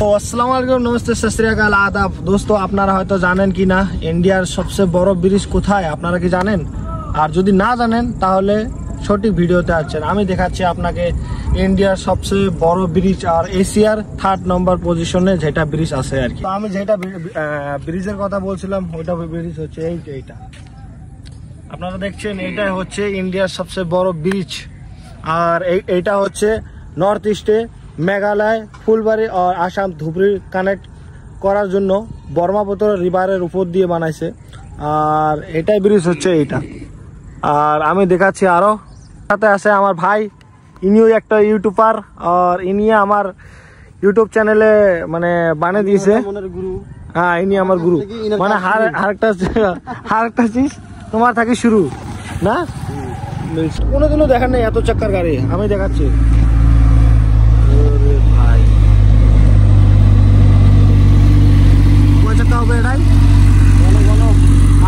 তো আসসালামু আলাইকুম, নমস্তে, সত শ্রী আকাল, আদাব। দোস্ত, আপনারা হয়তো জানেন কি না ইন্ডিয়ার সবচেয়ে বড় ব্রিজ কোথায়, আপনারা কি জানেন? আর যদি না জানেন তাহলে সঠিক ভিডিওতে আছেন। আমি দেখাচ্ছি আপনাকে ইন্ডিয়ার সবচেয়ে বড় ব্রিজ আর এশিয়ার 3rd নম্বর পজিশনে যেটা ব্রিজ আছে আর কি। তো আমি যেটা ব্রিজের কথা বলছিলাম ওইটা ব্রিজ হচ্ছে এইটা আপনারা দেখছেন। এইটা হচ্ছে ইন্ডিয়ার সবচেয়ে বড় ব্রিজ। আর এইটা হচ্ছে নর্থ ইস্টে মেঘালয়, ফুলবাড়ি আর আসাম ধুবড়ি কানেক্ট করার জন্য ব্রহ্মপুত্র রিভারের উপর দিয়ে বানাইছে। আর এটাই ব্রিজ হচ্ছে এইটা। আর আমি দেখাচ্ছি আরো সাথে আছে আমার ভাই, ইনিও একটা ইউটিউবার। আর ইনি আমার ইউটিউব চ্যানেলে মানে বানিয়ে দিয়েছে। হ্যাঁ, ইনি আমার গুরু। মানে আরেকটা চিজ তোমার থাকি শুরু না, কোনোদিনও দেখেন নাই এত চাক্কার গাড়ি। আমি দেখাচ্ছি ভাই, কয় চাক্কা হবে এটাই?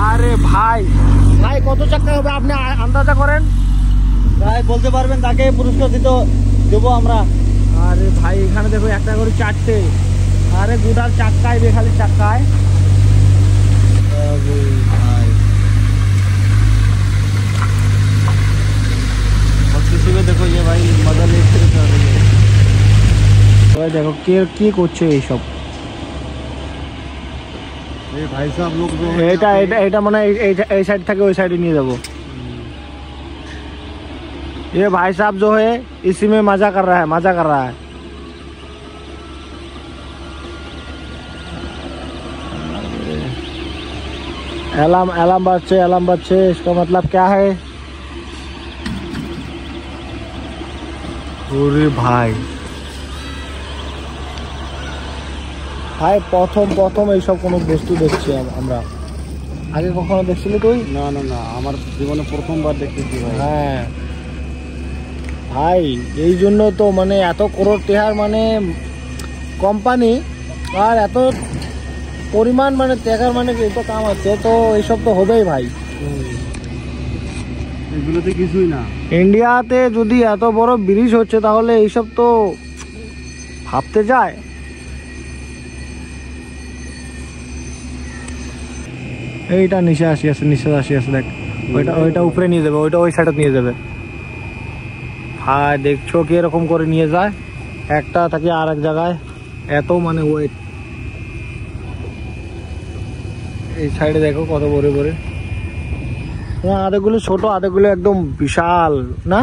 আরে ভাই ভাই কত চাক্কা হবে আপনি আন্দাজা করেন? ভাই বলতে পারবেন, তাকে পুরস্কার দেবো আমরা। আরে ভাই এখানে দেখো একটা করে 4টে। আরে গুড়ার চাক্কায় খালি চাক্কায়। ভাই দেখো ये भाई मजा ले ভাই দেখো কে করছে এইসব। भाई साहब लोग जो এটা মানে এই সাইড থেকে ওই সাইডে নিয়ে যাবো। ये भाई साहब जो है इसी में मजा कर रहा है। अलार्म बच्चे इसका मतलब क्या है? अरे भाई প্রথম এইসব কোনো বস্তু দেখছি আমরা। আগে কখনো দেখছিলি তুই? না আমার জীবনে প্রথমবার দেখতেছি ভাই। হ্যাঁ ভাই, এই জন্য তো মানে এত করোড় টাকার মানে কোম্পানি আর এত পরিমাণ মানে টাকার মানে এত কাম আছে, তো এইসব তো হবেই ভাই। এগুলোতে কিছুই না। ইন্ডিয়াতে যদি এত বড় ব্রিজ হচ্ছে তাহলে এইসব তো ভাবতে যায়। এইটা নিচে আসি আছে দেখ, ওইটা উপরে নিয়ে যাবে, ওইটা ওই সাইডে নিয়ে যাবে। হ্যাঁ দেখছো কি এরকম করে নিয়ে যায় একটা থেকে আর এক জায়গায়, এত মানে ওয়েট। এই সাইডে দেখো কত বড় আধেগুলো ছোট, আধেগুলো একদম বিশাল না,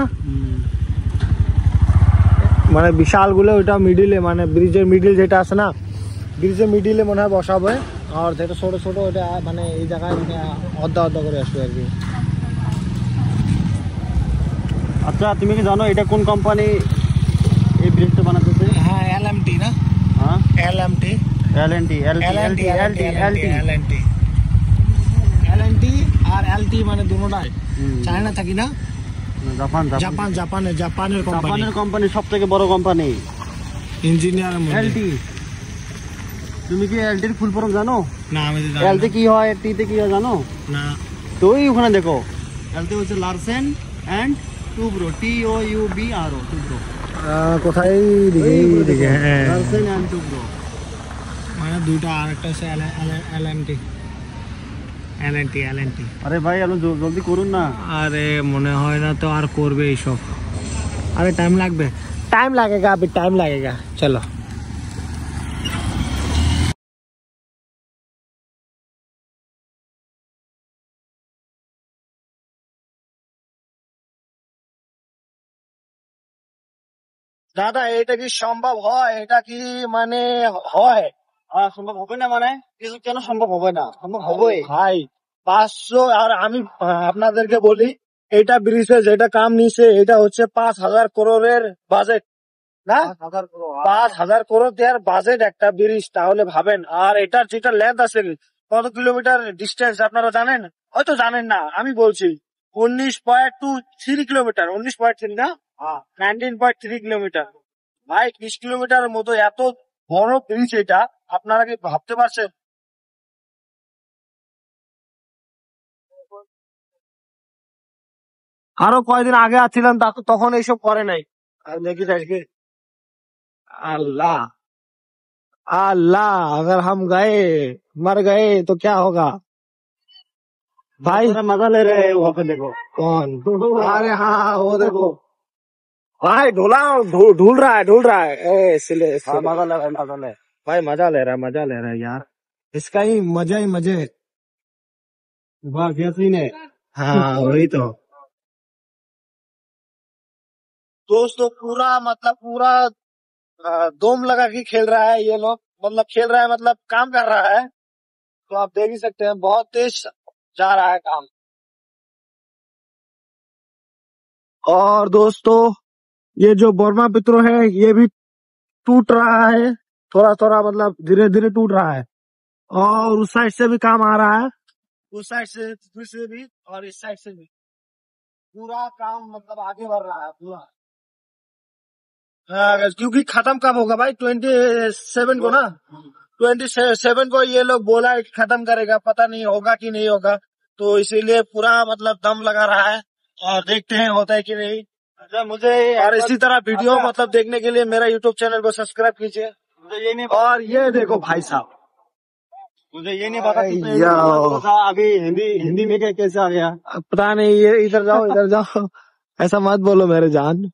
মানে বিশাল গুলো ওইটা মিডিলে, মানে ব্রিজের মিডিল যেটা আছে না, ব্রিজের মিডিলে মনে হয় বসাবে। আর যেটা ছোট ওইটা মানে এই জায়গায় মানে অর্ধা করে আসবে আর কি। আচ্ছা তুমি কি জানো এটা কোন কোম্পানি এই ব্রিজটা বানাতেছে? হ্যাঁ LMT না? হ্যাঁ LMT আর LT মানে দুটোটাই চায়না থাকি না, জাপানের কোম্পানি, সব থেকে বড় কোম্পানি ইঞ্জিনিয়ার। এলটি, তুমি কি এলটির ফুল ফর্ম জানো? না আমি জানি না। এলটি কি হয়, টিতে কি হয় জানো না। তো ওখানে দেখো, এলটি হচ্ছে Larsen and Toubro, TOUBRO, Toubro. কোথায় দিকে? হ্যাঁ লারসেন এন্ড টুব্রো মানে দুইটা, আরেকটা হচ্ছে LNT। আরে ভাই আপনি জলদি করুন না। আরে মনে হয় না তো আর করবে এইসব। আরে টাইম লাগেগা अभी टाइम लगेगा। चलो দাদা, এটা কি সম্ভব হয়? এটা কি মানে হয়? সম্ভব হবে না মানে কিছু কেন সম্ভব হবে না? সম্ভব হবে ভাই 500। আর আমি আপনাদেরকে বলি, এটা ব্রিজে যেটা কাম নিছে এটা হচ্ছে 5,000 করোড়ের বাজেট না, 5,000 করোড় দেওয়ার বাজেট একটা ব্রিজ। তাহলে ভাবেন। আর এটার যেটা লেন্থ আছে, কত কিলোমিটার ডিস্টেন্স আপনারা জানেন? হয়তো জানেন না, আমি বলছি 19.23 কিলোমিটার। 19.3 না, 19.3 কিলোমিটার। ভাই 20 কিলোমিটার মতো এত বড় ব্রিজ এটা, আপনারা কি ভাবতে পারছেন? আরো কয়দিন আগে আসছিলাম তখন এইসব করে নাই। আর দেখি আজকে अल्लाह अल्लाह, अगर हम गए मर गए तो क्या होगा भाई? मजा ले रहे हैं वहाँ पे, देखो कौन? अरे हाँ वो देखो भाई, ढूल रहा है इसलिए मजा ले मजा ले। भाई मजा ले रहा है यार, इसका ही मजे। वाह क्या सीन है। हाँ वही तो दोस्तों, पूरा दम लगा के खेल रहा है ये लोग, मतलब खेल रहा है मतलब काम कर रहा है। तो आप देख ही सकते हैं बहुत तेज जा रहा है काम। और दोस्तों ये जो ब्रह्मपुत्र है ये भी टूट रहा है, थोड़ा मतलब धीरे धीरे टूट रहा है। और उस साइड से भी काम आ रहा है, उस साइड से भी और इस साइड से भी पूरा काम मतलब आगे बढ़ रहा है पूरा। क्योंकि खत्म कब होगा भाई? 27 को ना, 27 को ये लोग बोला है कि खत्म करेगा, पता नहीं होगा कि नहीं होगा। तो इसीलिए पूरा मतलब दम लगा रहा है और देखते हैं होता है कि नहीं। अच्छा मुझे और इसी तरह वीडियो मतलब देखने के लिए मेरा यूट्यूब चैनल को सब्सक्राइब कीजिए। मुझे ये नहीं और ये देखो भाई साहब, मुझे ये नहीं पता याओ। था अभी हिंदी में कैसे आ गया। पता नहीं, ये इधर जाओ ऐसा मत बोलो मेरे जान,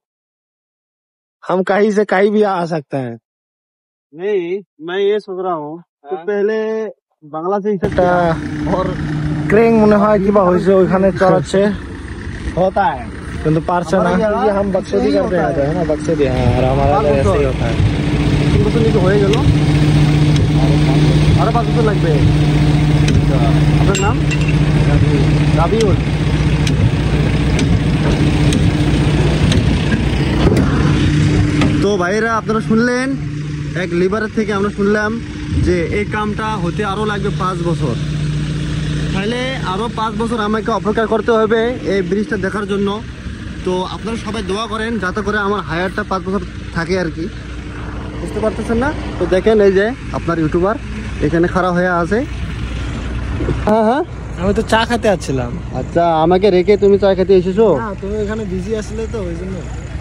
हम कहीं से कहीं भी आ सकते हैं। नहीं मैं ये सोच रहा हूँ तो पहले বাংলা से और ক্রেং মনে হয় কিবা হয়েছে ওইখানে চড়াচ্ছে, होता है কিন্তু পারছে না। ये हम बक्सदी करते हैं ना, बक्सदी। हाँ, और हमारा तो ऐसे ही होता है। 3 বছর নিচে হয়ে গেল, আরো 5 বছর লাগবে। আপনার নাম? রাবিউল। তো ভাইরা আপনারা শুনলেন, এক লিভারের থেকে আমরা শুনলাম যে এই কামটা হতে আরো লাগবে 5 বছর। তাহলে আরো 5 বছর আমাকে অপেক্ষা করতে হবে এই ব্রিজটা দেখার জন্য। তো আপনারা সবাই দোয়া করেন যাতে করে আমার হায়ারটা 5 বছর থাকে আর কি, বুঝতে পারতেছেন না? তো দেখেন এই যে আপনার ইউটিউবার এখানে খাড়া হয়ে আছে। হ্যাঁ হ্যাঁ, আমি তো চা খেতে আসছিলাম। আচ্ছা আমাকে রেখে তুমি চা খেতে এসেছো? হ্যাঁ, তুমি এখানে বিজি আসলে তো ওই জন্য।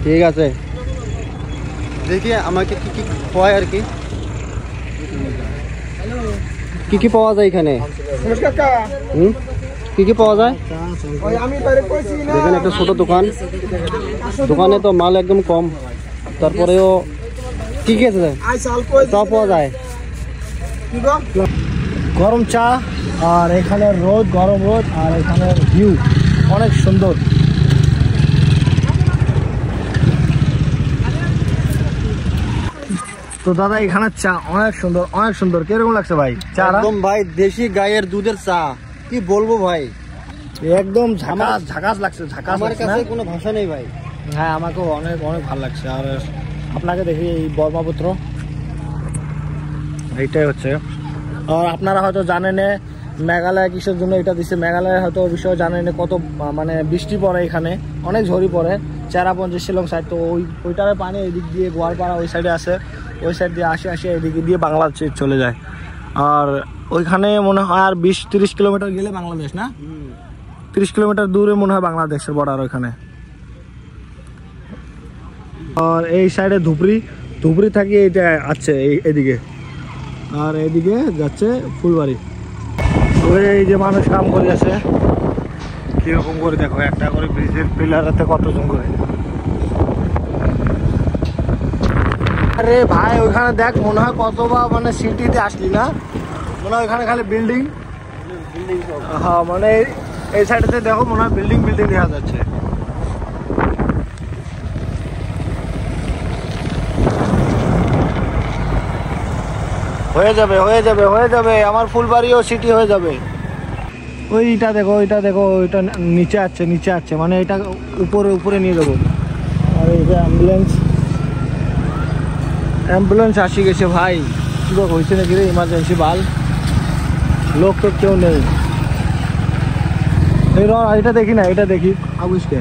ঠিক আছে, দেখি আমাকে কি কি খাওয়ায় আর কি, কি কি পাওয়া যায় এখানে। কি কি পাওয়া যায়? দেখেন একটা ছোট দোকান, দোকানে তো মাল একদম কম, তারপরেও কি কি আছে চা পাওয়া যায়। গরম চা, আর এখানে রোদ, গরম রোদ, আর এখানে ভিউ অনেক সুন্দর। তো দাদা এখানে চা অনেক সুন্দর। কিরকম লাগছে ভাই চা? একদম ভাই দেশি গায়ের দুধের চা, কি বলবো ভাই, একদম ঝাকাস লাগছে। আমার কাছে কোনো ভাষা নেই ভাই। হ্যাঁ, আমাকেও অনেক ভালো লাগছে। আর আপনাকে দেখি এই ব্রহ্মপুত্র এইটাই হচ্ছে। আর আপনারা হয়তো জানেন মেঘালয় কিসের জন্য এটা দিচ্ছে। মেঘালয় হয়তো বিষয় জানেন কত মানে বৃষ্টি পড়ে, এখানে অনেক ঝড়ি পড়ে, চেরাপুঞ্জি শিলং সাইড। তো ওইটার পানি এদিক দিয়ে গোয়ালপাড়া ওই সাইডে আসে, ওই সাইড দিয়ে আসে এদিকে দিয়ে বাংলাদেশে চলে যায়। আর ওইখানে মনে হয় আর 20-30 কিলোমিটার গেলে বাংলাদেশ, না 30 কিলোমিটার দূরে মনে হয় বাংলাদেশের বর্ডার ওইখানে। আর এই সাইডে ধুবড়ি থাকি এইটা আছে এদিকে, আর এদিকে যাচ্ছে ফুলবাড়ি। ওই যে মানুষ কাম করে আছে কিরকম করে, দেখো একটা করে ব্রিজের পিলারেতে কতজন করে। আরে ভাই ওইখানে দেখ, মনে হয় কতবা মানে সিটিতে আসলি না, মনে হয় ওইখানে খালি বিল্ডিং। হ্যাঁ মানে এই সাইডেতে দেখো মনে হয় বিল্ডিং দেখা যাচ্ছে। হয়ে যাবে আমার ফুলবাড়িও সিটি হয়ে যাবে। ওইটা দেখো ওইটা নিচে আছে মানে এটা উপরে নিয়ে যাবো। আর এই যে অ্যাম্বুলেন্স আসি গেছে ভাই, কি হয়েছে নাকি রে? ইমার্জেন্সি বাল, লোক তো কেউ নেই। এটা দেখি না, এটা দেখি আবুসকে,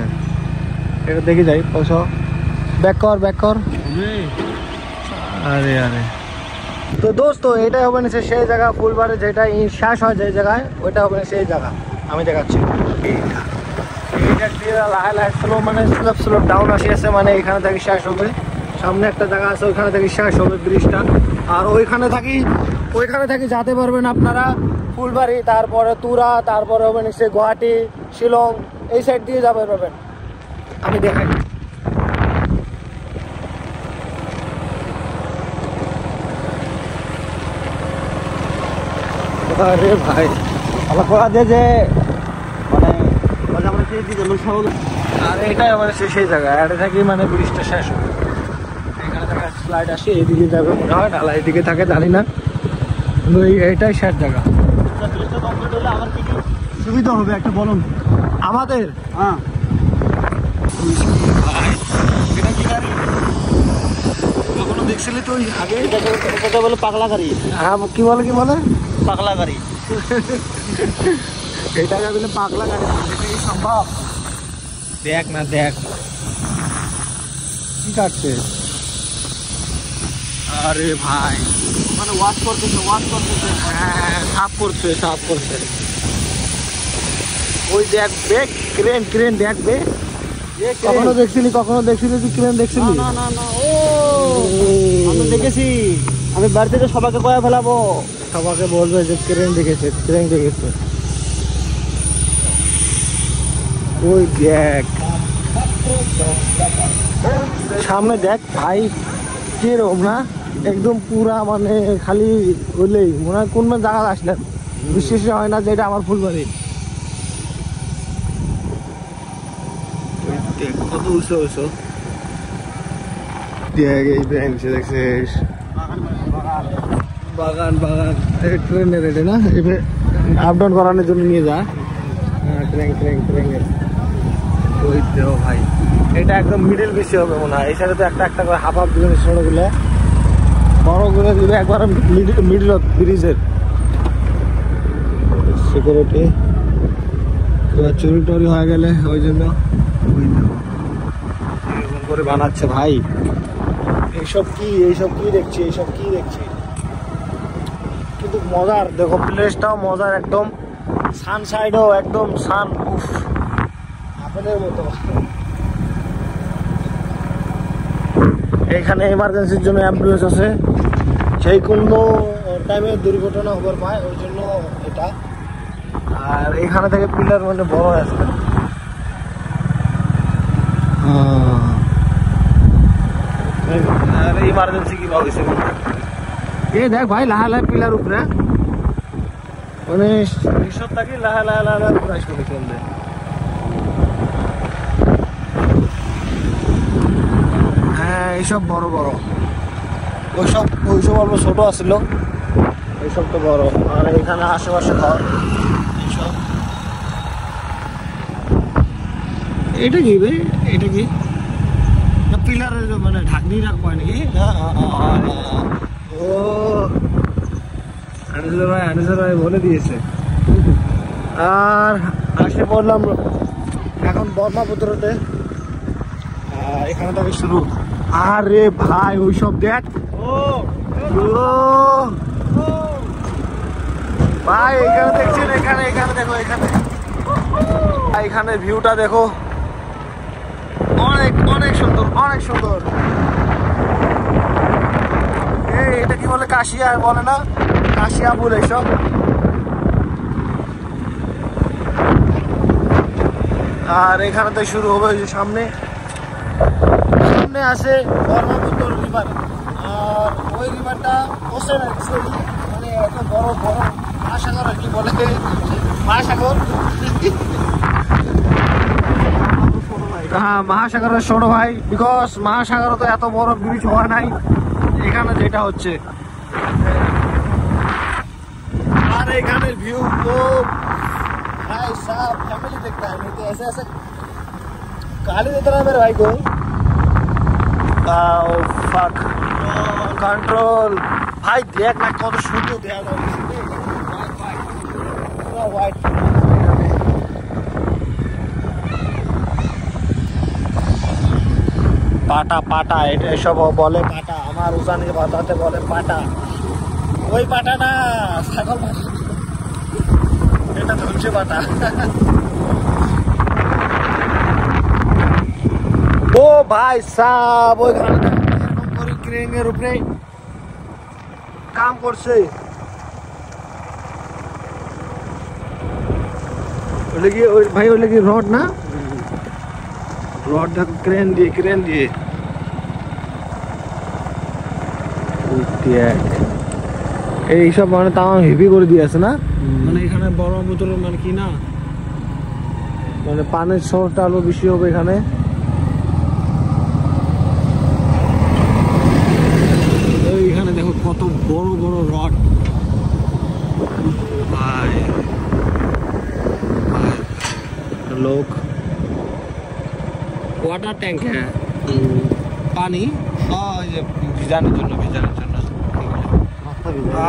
এটা দেখি যাই। পয়সা ব্যাক কর। আরে তো দোস্ত এটাই হবে না সেই জায়গা, ফুলবাড়ি যেটা শেষ হয় যে জায়গায়, ওইটা হবে না সেই জায়গা। আমি দেখাচ্ছি লাহে স্লো মানে স্লোপ ডাউন আসি আছে, মানে এখানে থেকে শেষ হবে। সামনে একটা জায়গা আছে, ওইখানে থেকে শেষ হবে ব্রিজটা। আর ওইখানে থাকি যেতে পারবেন আপনারা ফুলবাড়ি, তারপরে তুরা, তারপরে হবে নিশ্চয়ই গুয়াহাটি, শিলং, এই সাইড দিয়ে যাবে পারবেন। আমি দেখাই। আরে ভাই আমার কথা দিয়ে যে মানে আমরা সেই দিকে আর এটাই আমার সেই জায়গা, এটা থাকি মানে ব্রিজটা শেষ হবে। এখানে থেকে স্লাইড আসে, এইদিকে যাবে মনে হয়, নালা এদিকে থাকে জানি না, কিন্তু এইটাই শেষ জায়গা। ব্রিজটা কমপ্লিট হলে আমার কি সুবিধা হবে একটা বলুন আমাদের? হ্যাঁ এটা কি গাড়ি কখনো দেখছিলি তুই আগে? এটা বলে পাগলা গাড়ি। হ্যাঁ, কি বলে পাগলা গাড়ি। এইটাকে বলে পাগলা গাড়ি, এটাই সম্ভব। দেখ না, দেখ কি কাটছে। আরে ভাই মানে ওয়াশ করতেছে। হ্যাঁ, সাফ করছে। ওই দেখ ক্রেন দেখবে। কখনো দেখছিলি তুই ক্রেন দেখছিলি? না ও আমি দেখেছি, আমি বাড়ি থেকে সবাইকে কয়ে ফেলাবো, সবাইকে বলবে যে ক্রেন দেখেছে। ওই দেখ সামনে দেখ ভাই, কিরকম না একদম পুরা, মানে খালি বললেই মনে হয় কোন জায়গা আসলেন, বিশ্বাস হয় না যে এটা আমার ফুলবাড়ি। কত উঁচু দেখ, এই ব্রাঞ্চ দেখছিস, বাগান ট্রেনের এটা না, এবার আপ ডাউন করানোর জন্য নিয়ে যা। ট্রেন ওই দেও ভাই, এটা একদম মিডিল বেশি হবে মনে হয়। এই সাইডে তো একটা করে হাফ দিবেন, ছোটগুলো বড়গুলো দিবে একবার মিডিল ব্রিজের। সিকিউরিটি চুরি টরি হয়ে গেলে ওই জন্য এরকম করে বানাচ্ছে ভাই। এইসব কি দেখছি কিন্তু মজার। দেখো প্লেসটাও মজার, একদম সানসাইডও একদম আপেলের মতো। এখানে এমার্জেন্সির জন্য অ্যাম্বুলেন্স আছে, সেই কোনো টাইমে দুর্ঘটনা হবার পায়, ওই জন্য এটা। আর এখানে থেকে পিলার মানে বড় আছে। আর ইমার্জেন্সি কি ভাবিস এ দেখ ভাই, লাহা পিলার উপরে মানে রিসোর্ট থাকি লাহা উপরে আসবে চলবে। হ্যাঁ, এইসব বড় ওইসব অল্প ছোট আসছিল, এইসব তো বড়। আর এখানে আশেপাশে ঘর এইসব। এটা কি না পিলারের মানে ঢাকনি রাখবো নাকি? ও আনিসুর ভাই বলে দিয়েছে। আর আসে পড়লাম এখন ব্রহ্মপুত্রতে, এখানে থেকে শুরু। আরে ভাই ওইসব দেখ ভাই, এখানে দেখছেন, এখানে দেখো, এখানে ভিউটা দেখো, অনেক সুন্দর। এটা কি বলে, কাশিয়া বলে না, কাশিয়া ফুল এইসব। আর এখানে তো শুরু হবে ওই যে সামনে আছে ব্রহ্মপুত্র রিভার। আর ওই রিভারটা ওশেন অ্যাকচুয়ালি, মানে এত বড় মহাসাগর আর কি বলে, মহাসাগর। হ্যাঁ, মহাসাগরের ছোট ভাই, বিকজ মহাসাগর তো এত বড় ব্রিজ হওয়া নাই এখানে যেটা হচ্ছে। আর এখানের ভিউ তো भाई साहब फैमिली देखता है, नहीं तो ऐसे गाली देता रहा मेरे भाई को। fuck कंट्रोल भाई, देख ना कौन सुंदर देख रहा है, वाइट পাটা এটা সব বলে পাটা, আমার উজানের ভাষাতে বলে পাটা। ওই পাটা না, ছাগল পাটা, এটা ধনসে পাটা। ও ভাই সাব, ওইখানে ক্রেন এর উপরে কাম করছে। ভাই ওইলে কি রড না, রড দেখো ক্রেন দিয়ে এইসব মানে তাও হেভি করে দিয়েছে না, মানে এখানে বড় বোতলের মানে কি না, মানে পানির শর্টটা আরো বেশি হবে এখানে। এইখানে দেখো কত বড় বড় রড, ভাই লোক ওয়াটার ট্যাঙ্ক, হ্যাঁ পানি ভিজানোর জন্য।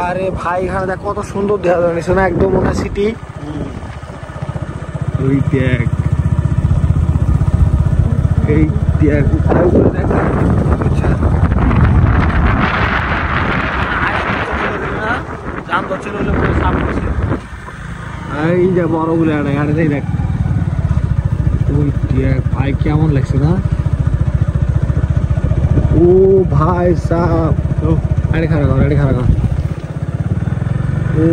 আরে ভাই এখানে দেখ কত সুন্দর দেখা যাচ্ছে না, একদম ওটা সিটি। ওই দেখ, এই দেখ এই যে বড় গুলো দেখ, ওই দেখ ভাই কেমন লাগছে না। ও ভাই সাহেব, আরে খারাপ কর, ও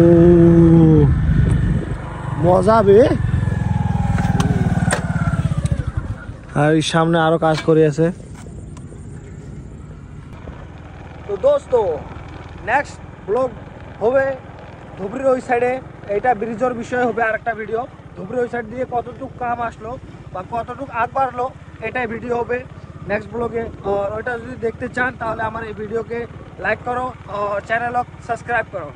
মজা বে। আর সামনে আরো কাজ করে আছে। তো দোস্ত নেক্সট ব্লগ হবে ধুবড়ির ওই সাইডে, এইটা ব্রিজের বিষয়ে হবে আরেকটা ভিডিও। ধুবড়ির ওই সাইড দিয়ে কতটুকু কাম আসলো বা কতটুকু আগ বাড়লো এটাই ভিডিও হবে নেক্সট ব্লগে। আর ওইটা যদি দেখতে চান তাহলে আমার এই ভিডিওকে লাইক করো, চ্যানেল সাবস্ক্রাইব করো।